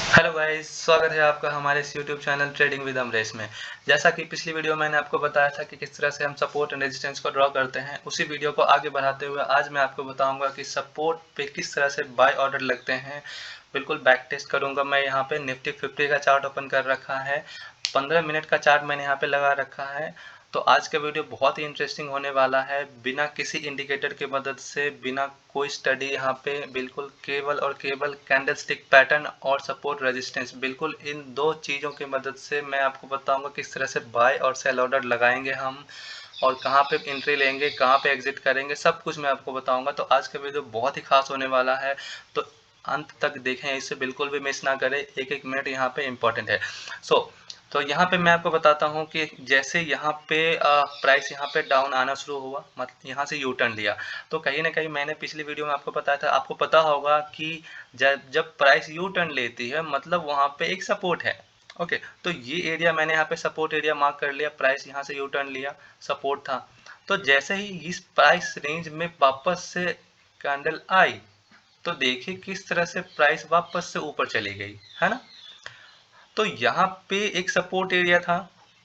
Hello guys, स्वागत है आपका हमारे इस YouTube channel trading with Amresh में। जैसा कि पिछली वीडियो मैंने आपको बताया था कि किस तरह से हम सपोर्ट एंड रेजिस्टेंस को ड्रॉ करते हैं, उसी वीडियो को आगे बढ़ाते हुए आज मैं आपको बताऊंगा कि सपोर्ट पे किस तरह से बाय ऑर्डर लगते हैं। बिल्कुल बैक टेस्ट करूंगा। मैं यहाँ पे निफ्टी 50 का चार्ट ओपन कर रखा है, 15 मिनट का चार्ट मैंने यहाँ पे लगा रखा है। तो आज का वीडियो बहुत ही इंटरेस्टिंग होने वाला है। बिना किसी इंडिकेटर की मदद से, बिना कोई स्टडी, यहाँ पे बिल्कुल केवल और केवल कैंडलस्टिक पैटर्न और सपोर्ट रेजिस्टेंस, बिल्कुल इन दो चीज़ों की मदद से मैं आपको बताऊंगा किस तरह से बाय और सेल ऑर्डर लगाएंगे हम, और कहाँ पे एंट्री लेंगे, कहाँ पे एग्जिट करेंगे, सब कुछ मैं आपको बताऊंगा। तो आज का वीडियो बहुत ही खास होने वाला है, तो अंत तक देखें, इसे बिल्कुल भी मिस ना करें। एक एक मिनट यहाँ पे इम्पोर्टेंट है। तो यहाँ पे मैं आपको बताता हूँ कि जैसे यहाँ पे प्राइस यहाँ पे डाउन आना शुरू हुआ, मतलब यहाँ से यू टर्न लिया, तो कहीं ना कहीं मैंने पिछली वीडियो में आपको बताया था, आपको पता होगा कि जब जब प्राइस यू टर्न लेती है मतलब वहाँ पे एक सपोर्ट है। ओके, तो ये एरिया मैंने यहाँ पे सपोर्ट एरिया मार्क कर लिया। प्राइस यहाँ से यू टर्न लिया, सपोर्ट था। तो जैसे ही इस प्राइस रेंज में वापस से कैंडल आई, तो देखिए किस तरह से प्राइस वापस से ऊपर चली गई, है ना। तो यहाँ पे एक सपोर्ट एरिया था,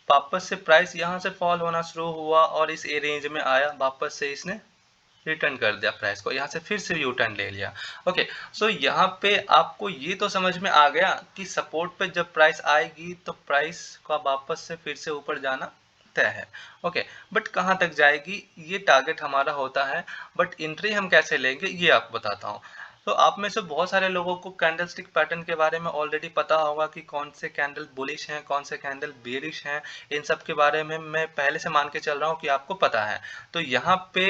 वापस से प्राइस यहाँ से फॉल होना शुरू हुआ और इस रेंज में आया, वापस से इसने रिटर्न कर दिया प्राइस को, यहाँ से फिर से यू टर्न ले लिया। ओके, सो यहाँ पे आपको ये तो समझ में आ गया कि सपोर्ट पे जब प्राइस आएगी तो प्राइस का वापस से फिर से ऊपर जाना तय है। ओके, बट कहाँ तक जाएगी ये टारगेट हमारा होता है, बट एंट्री हम कैसे लेंगे ये आपको बताता हूँ। तो आप में से बहुत सारे लोगों को कैंडलस्टिक पैटर्न के बारे में ऑलरेडी पता होगा कि कौन से कैंडल बुलिश हैं, कौन से कैंडल बेरिश हैं। इन सब के बारे में मैं पहले से मान के चल रहा हूँ कि आपको पता है। तो यहाँ पे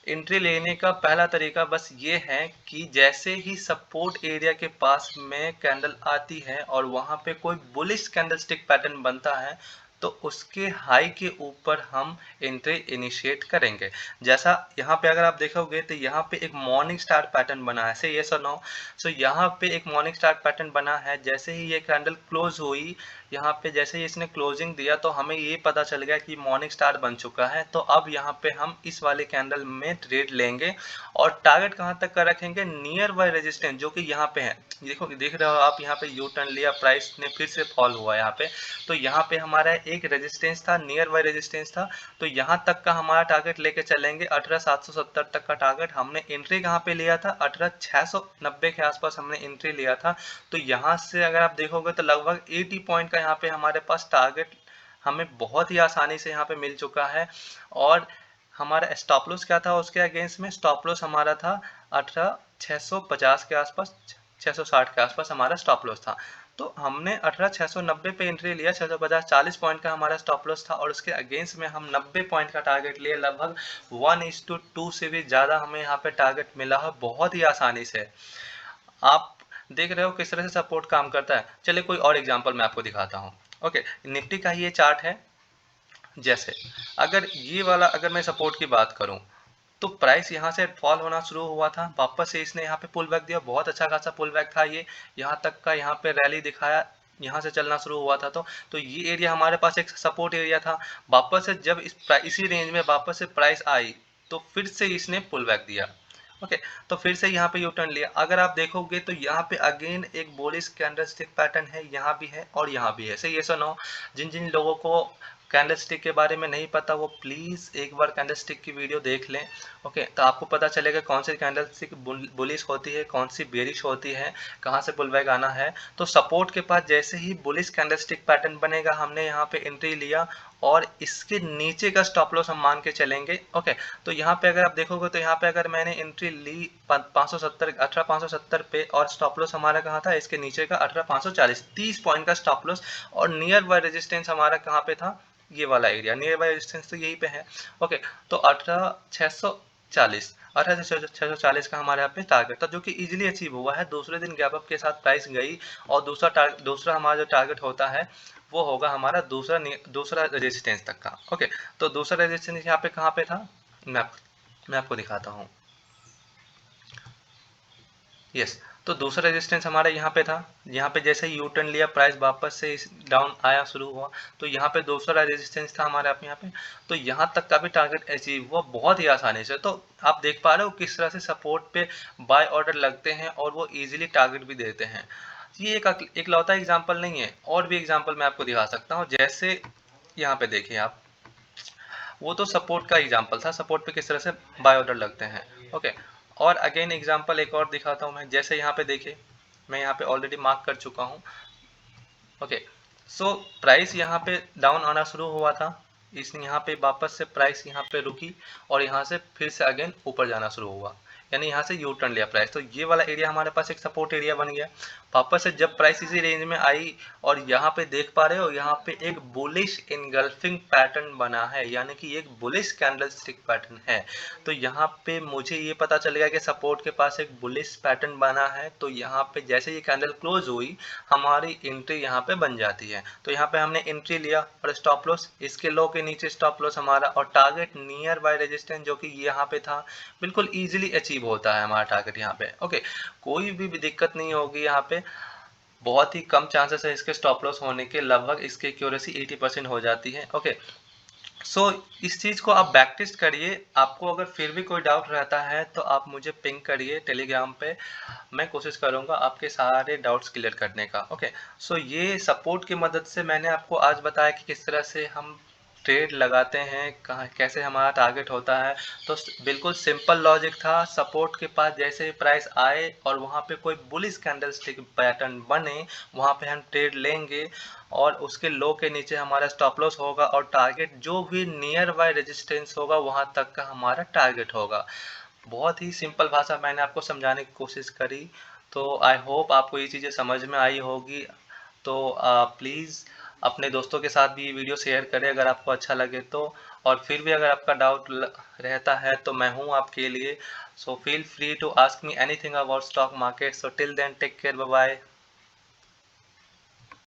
एंट्री लेने का पहला तरीका बस ये है कि जैसे ही सपोर्ट एरिया के पास में कैंडल आती है और वहां पे कोई बुलिश कैंडलस्टिक पैटर्न बनता है, तो उसके हाई के ऊपर हम एंट्री इनिशिएट करेंगे। जैसा यहाँ पे अगर आप देखोगे तो यहाँ पे एक मॉर्निंग स्टार पैटर्न बना है, से यस और नो। सो यहाँ पे एक मॉर्निंग स्टार पैटर्न बना है। जैसे ही ये कैंडल क्लोज हुई, यहाँ पे जैसे ही इसने क्लोजिंग दिया, तो हमें ये पता चल गया कि मॉर्निंग स्टार बन चुका है। तो अब यहाँ पे हम इस वाले कैंडल में ट्रेड लेंगे और टारगेट कहाँ तक का रखेंगे, नियर बाय रेजिस्टेंस, जो कि यहाँ पे है। देखो, देख रहे हो आप, यहाँ पे यू टर्न लिया, प्राइस ने फिर से फॉल हुआ यहाँ पे। तो यहाँ पे हमारा एक रेजिस्टेंस था, नियर बाय रेजिस्टेंस था। तो यहाँ तक का हमारा टारगेट लेके चलेंगे, 18770 तक का टारगेट। हमने एंट्री कहाँ पे लिया था, 18690 के आसपास हमने एंट्री लिया था। तो यहाँ से अगर आप देखोगे तो लगभग 80 पॉइंट का यहाँ पे हमारे पास टारगेट हमें बहुत ही आसानी से यहाँ पे मिल चुका है। और हमारा स्टॉप लॉस क्या था उसके अगेंस्ट में, स्टॉप लॉस हमारा था 18650 के आसपास, 660 के आसपास हमारा स्टॉप लॉस था। तो हमने 18690 पे एंट्री लिया, 650, 40 पॉइंट का हमारा स्टॉप लॉस था, और उसके अगेंस्ट में हम 90 पॉइंट का टारगेट लिए। लगभग 1:2 से भी ज़्यादा हमें यहाँ पे टारगेट मिला है, बहुत ही आसानी से। आप देख रहे हो किस तरह से सपोर्ट काम करता है। चलिए कोई और एग्जांपल मैं आपको दिखाता हूँ। ओके, निफ्टी का ही ये चार्ट है। जैसे अगर ये वाला, अगर मैं सपोर्ट की बात करूं, तो प्राइस यहाँ से फॉल होना शुरू हुआ था, वापस से इसने यहाँ पे पुल बैक दिया, बहुत अच्छा खासा पुल बैक था ये। यहाँ तक का यहाँ पे रैली दिखाया, यहाँ से चलना शुरू हुआ था। तो ये एरिया हमारे पास एक सपोर्ट एरिया था। वापस से जब इसी रेंज में वापस से प्राइस आई, तो फिर से इसने पुल बैक दिया। ओके, तो फिर से यहाँ पे यू टर्न लिया। अगर आप देखोगे तो यहाँ पे अगेन एक बुलिश कैंडलस्टिक पैटर्न है, यहाँ भी है और यहाँ भी है। सही है, सो नो। जिन जिन लोगों को कैंडलस्टिक के बारे में नहीं पता, वो प्लीज़ एक बार कैंडलस्टिक की वीडियो देख लें। ओके, तो आपको पता चलेगा कौन सी कैंडलस्टिक बुलिश होती है, कौन सी बेरिश होती है, कहाँ से पुल बैक आना है। तो सपोर्ट के पास जैसे ही बुलिश कैंडलस्टिक पैटर्न बनेगा, हमने यहाँ पे एंट्री लिया और इसके नीचे का स्टॉप लॉस हम मान के चलेंगे। ओके, तो यहाँ पे अगर आप देखोगे तो यहाँ पे अगर मैंने एंट्री ली 570, 18570 पे, और स्टॉप लॉस हमारा कहाँ था, इसके नीचे का 18540, 30 पॉइंट का स्टॉप लॉस। और नियर बाय रेजिस्टेंस हमारा कहाँ पे था, ये वाला एरिया, नियर बाय रेजिस्टेंस तो यही पे है। ओके, तो 18640, 18640 का हमारे यहाँ पे टारगेट था, जो कि इजीली अचीव हुआ है। दूसरे दिन गैप अप के साथ प्राइस गई, और दूसरा हमारा जो टारगेट होता है वो होगा हमारा दूसरा रेजिस्टेंस तक का। ओके, तो दूसरा रेजिस्टेंस यहाँ पे कहाँ पे था, मैं आपको दिखाता हूँ। यस, तो दूसरा रेजिस्टेंस हमारा यहाँ पे था। यहाँ पे जैसे ही यू टर्न लिया, प्राइस वापस से इस डाउन आया शुरू हुआ, तो यहाँ पे दूसरा रेजिस्टेंस था हमारे यहाँ पे। तो यहाँ तक का भी टारगेट अचीव हुआ बहुत ही आसानी से। तो आप देख पा रहे हो किस तरह से सपोर्ट पे बाय ऑर्डर लगते हैं और वो इजीली टारगेट भी देते हैं। ये एक इकलौता एग्जाम्पल नहीं है, और भी एग्जाम्पल मैं आपको दिखा सकता हूँ। जैसे यहाँ पे देखिए आप, वो तो सपोर्ट का एग्जाम्पल था, सपोर्ट पे किस तरह से बाय ऑर्डर लगते हैं। ओके, और अगेन एग्जाम्पल एक और दिखाता हूँ मैं। जैसे यहाँ पे देखिए, मैं यहाँ पे ऑलरेडी मार्क कर चुका हूँ। ओके, सो प्राइस यहाँ पे डाउन आना शुरू हुआ था, इस यहाँ पे वापस से प्राइस यहाँ पे रुकी और यहाँ से फिर से अगेन ऊपर जाना शुरू हुआ, यानी यहाँ से यू टर्न लिया प्राइस। तो ये वाला एरिया हमारे पास एक सपोर्ट एरिया बन गया। वापस से जब प्राइस इसी रेंज में आई और यहाँ पे देख पा रहे हो, यहाँ पे एक बुलिश इनगल्फिंग पैटर्न बना है, यानी कि एक बुलिश कैंडलस्टिक पैटर्न है। तो यहाँ पे मुझे ये पता चल गया कि सपोर्ट के पास एक बुलिश पैटर्न बना है। तो यहाँ पे जैसे ये कैंडल क्लोज हुई, हमारी एंट्री यहाँ पे बन जाती है। तो यहाँ पे हमने एंट्री लिया और स्टॉप लॉस इसके लो के नीचे स्टॉप लॉस हमारा, और टारगेट नियर बाय रेजिस्टेंस जो कि यहाँ पे था, बिल्कुल इजीली अचीव होता है हमारा टारगेट यहाँ पे। ओके, कोई भी दिक्कत नहीं होगी यहाँ पे, बहुत ही कम चांसेस है इसके स्टॉप लॉस होने के, लगभग इसकी एक्यूरेसी 80% हो जाती है। ओके, सो इस चीज़ को आप बैक टेस्ट करिए। आपको अगर फिर भी कोई डाउट रहता है तो आप मुझे पिंग करिए टेलीग्राम पे, मैं कोशिश करूंगा आपके सारे डाउट्स क्लियर करने का। ओके, सो ये सपोर्ट की मदद से मैंने आपको आज बताया कि किस तरह से हम ट्रेड लगाते हैं, कहाँ कैसे हमारा टारगेट होता है। तो बिल्कुल सिंपल लॉजिक था, सपोर्ट के पास जैसे ही प्राइस आए और वहाँ पे कोई बुलिश कैंडलस्टिक पैटर्न बने, वहाँ पे हम ट्रेड लेंगे और उसके लो के नीचे हमारा स्टॉप लॉस होगा और टारगेट जो भी नियर बाय रेजिस्टेंस होगा वहाँ तक का हमारा टारगेट होगा। बहुत ही सिंपल भाषा मैंने आपको समझाने की कोशिश करी। तो आई होप आपको ये चीज़ें समझ में आई होगी। तो प्लीज़ अपने दोस्तों के साथ भी ये वीडियो शेयर करें अगर आपको अच्छा लगे तो। और फिर भी अगर आपका डाउट रहता है तो मैं हूँ आपके लिए। So feel free to ask me anything about stock market. So till then take care, bye bye.